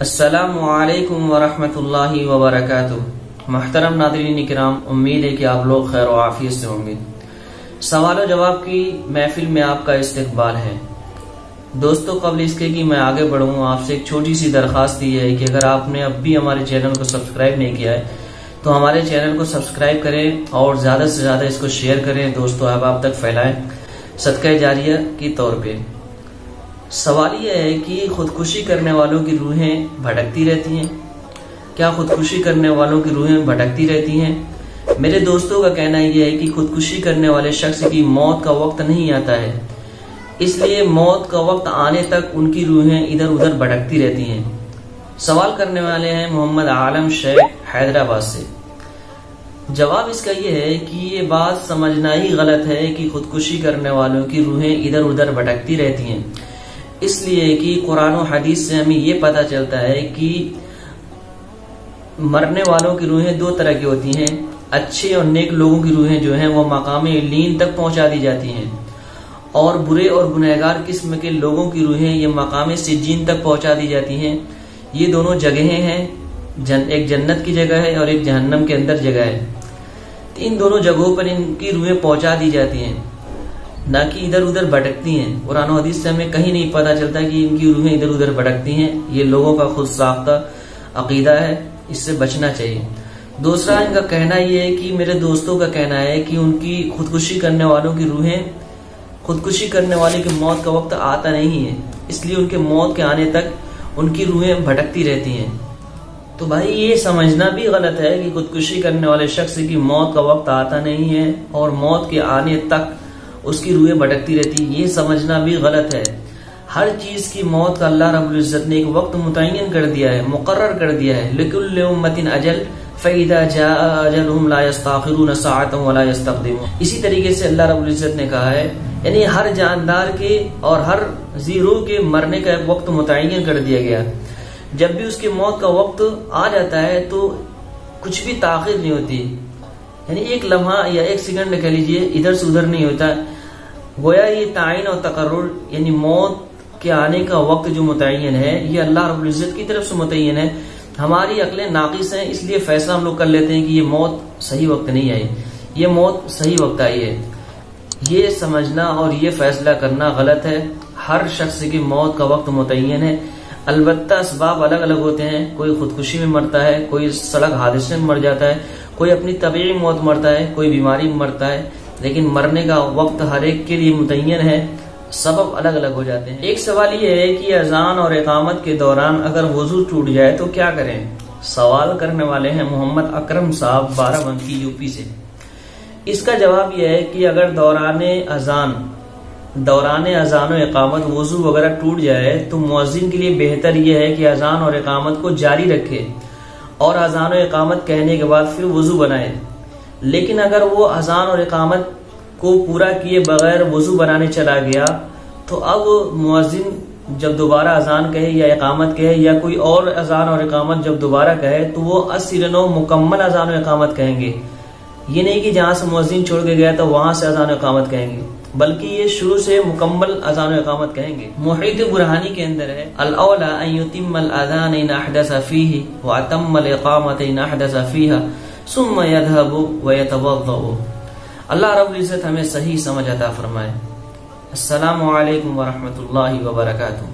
السلام علیکم ورحمۃ اللہ وبرکاتہ۔ محترم ناظرین کرام، امید ہے کہ آپ لوگ خیر و عافیت سے ہوں گے۔ سوال و جواب کی محفل میں آپ کا استقبال ہے۔ دوستو، قبل اس کے کہ میں آگے بڑھوں، آپ سے ایک چھوٹی سی درخواست یہ ہے کہ اگر آپ نے اب بھی ہمارے چینل کو سبسکرائب نہیں کیا ہے تو ہمارے چینل کو سبسکرائب کریں اور زیادہ سے زیادہ اس کو شیئر کریں، دوستو احباب تک پھیلائیں صدقہ جاریہ کی طور پہ۔ سوال یہ ہے کہ خودکشی کرنے والوں کی روحیں بھٹکتی رہتی ہیں؟ کیا خودکشی کرنے والوں کی روحیں بھٹکتی رہتی ہیں؟ میرے دوستوں کا کہنا یہ ہے کہ خودکشی کرنے والے شخص کی موت کا وقت نہیں آتا ہے، اس لیے موت کا وقت آنے تک ان کی روحیں ادھر ادھر بھٹکتی رہتی ہیں۔ سوال کرنے والے ہیں محمد عالم شیخ حیدرآباد سے۔ جواب اس کا یہ ہے کہ یہ بات سمجھنا ہی غلط ہے کہ خودکشی کرنے والوں کی روحیں ادھر ادھر بھٹکتی رہتی ہیں، اس لیے کہ قرآن و حدیث سے ہمیں یہ پتہ چلتا ہے کہ مرنے والوں کی روحیں دو طرح کی ہوتی ہیں۔ اچھے اور نیک لوگوں کی روحیں جو ہیں وہ مقام علین تک پہنچا دی جاتی ہیں، اور برے اور گنہگار قسم کے لوگوں کی روحیں یہ مقام سجین تک پہنچا دی جاتی ہیں۔ یہ دونوں جگہیں ہیں، ایک جنت کی جگہ ہے اور ایک جہنم کے اندر جگہ ہے۔ ان دونوں جگہوں پر ان کی روحیں پہنچا دی جاتی ہیں، نہ کہ ادھر ادھر بھٹکتی ہیں۔ قرآن و حدیث سے ہمیں کہیں نہیں پتہ چلتا کہ ان کی روحیں ادھر ادھر بھٹکتی ہیں۔ یہ لوگوں کا خود ساختہ عقیدہ ہے، اس سے بچنا چاہیے۔ دوسرا ان کا کہنا یہ ہے کہ میرے دوستوں کا کہنا ہے کہ ان کی خودکشی کرنے والوں کی روحیں، خودکشی کرنے والے کی موت کا وقت آتا نہیں ہے، اس لیے ان کے موت کے آنے تک ان کی روحیں بھٹکتی رہتی ہیں۔ تو بھائی یہ سمجھنا بھی غلط ہے کہ خودکشی کرنے والے شخص کی موت کا وقت آتا نہیں ہے اور موت کے آنے تک اس کی روحیں بھٹکتی رہتی، یہ سمجھنا بھی غلط ہے۔ ہر چیز کی موت کا اللہ رب العزت نے ایک وقت متعین کر دیا ہے، مقرر کر دیا ہے۔ لِكُلِّ أُمَّةٍ أَجَلٌ فَإِذَا جَاءَ أَجَلُهُمْ لَا يَسْتَأْخِرُونَ سَاعَةً وَلَا يَسْتَقْدِمُونَ۔ اسی طریقے سے اللہ رب العزت نے کہا ہے، یعنی ہر جاندار کے اور ہر ذی روح کے مرنے کا ایک وقت متعین کر دیا گیا۔ جب بھی اس کی موت کا وقت آ جاتا ہے تو کچھ بھی تاخیر نہیں ہوتی، یعنی ایک لمحہ یا ایک سیکنڈ کہہ لیجئے ادھر سے ادھر نہیں ہوتا۔ گویا یہ تعین اور تقرر، یعنی موت کے آنے کا وقت جو متعین ہے یہ اللہ رب العزت کی طرف سے متعین ہے۔ ہماری عقلیں ناقص ہیں، اس لیے فیصلہ ہم لوگ کر لیتے ہیں کہ یہ موت صحیح وقت نہیں آئی، یہ موت صحیح وقت آئی ہے۔ یہ سمجھنا اور یہ فیصلہ کرنا غلط ہے۔ ہر شخص کی موت کا وقت متعین ہے، البتہ اسباب الگ الگ ہوتے ہیں۔ کوئی خودکشی میں مرتا ہے، کوئی سڑک حادثے میں مر جاتا ہے، کوئی اپنی طبیعی موت مرتا ہے، کوئی بیماری میں مرتا ہے، لیکن مرنے کا وقت ہر ایک کے لیے متعین ہے، سبب الگ الگ ہو جاتے ہیں۔ ایک سوال یہ ہے کہ اذان اور اقامت کے دوران اگر وضو ٹوٹ جائے تو کیا کریں؟ سوال کرنے والے ہیں محمد اکرم صاحب بارہ بنکی یوپی سے۔ اس کا جواب یہ ہے کہ اگر دوران اذان و اقامت وضو وغیرہ ٹوٹ جائے تو مؤذن کے لیے بہتر یہ ہے کہ اذان اور اقامت کو جاری رکھے اور اذان و اقامت کہنے کے بعد پھر وضو بنائے۔ لیکن اگر وہ اذان اور اقامت کو پورا کیے بغیر وضو بنانے چلا گیا تو اب مؤذن جب دوبارہ اذان کہے یا اقامت کہے یا کوئی اور اذان اور اقامت جب دوبارہ کہے تو وہ اصلاً مکمل اذان و اقامت کہیں گے۔ یہ نہیں کہ جہاں سے مؤذن چھوڑ کے گیا تو وہاں سے اذان و اقامت کہیں گے، بلکہ یہ شروع سے مکمل اذان و اقامت کہیں گے۔ محیط برہانی کے اندر ہے الاولی ان یتم الاذان ان احدث فیہ واتم الاقامت ان احدث فیہا ثم یذهب ویتوضا۔ اللہ رب العزت ہمیں صحیح سمجھ عطا فرمائے۔ السلام علیکم ورحمۃ اللہ وبرکاتہ۔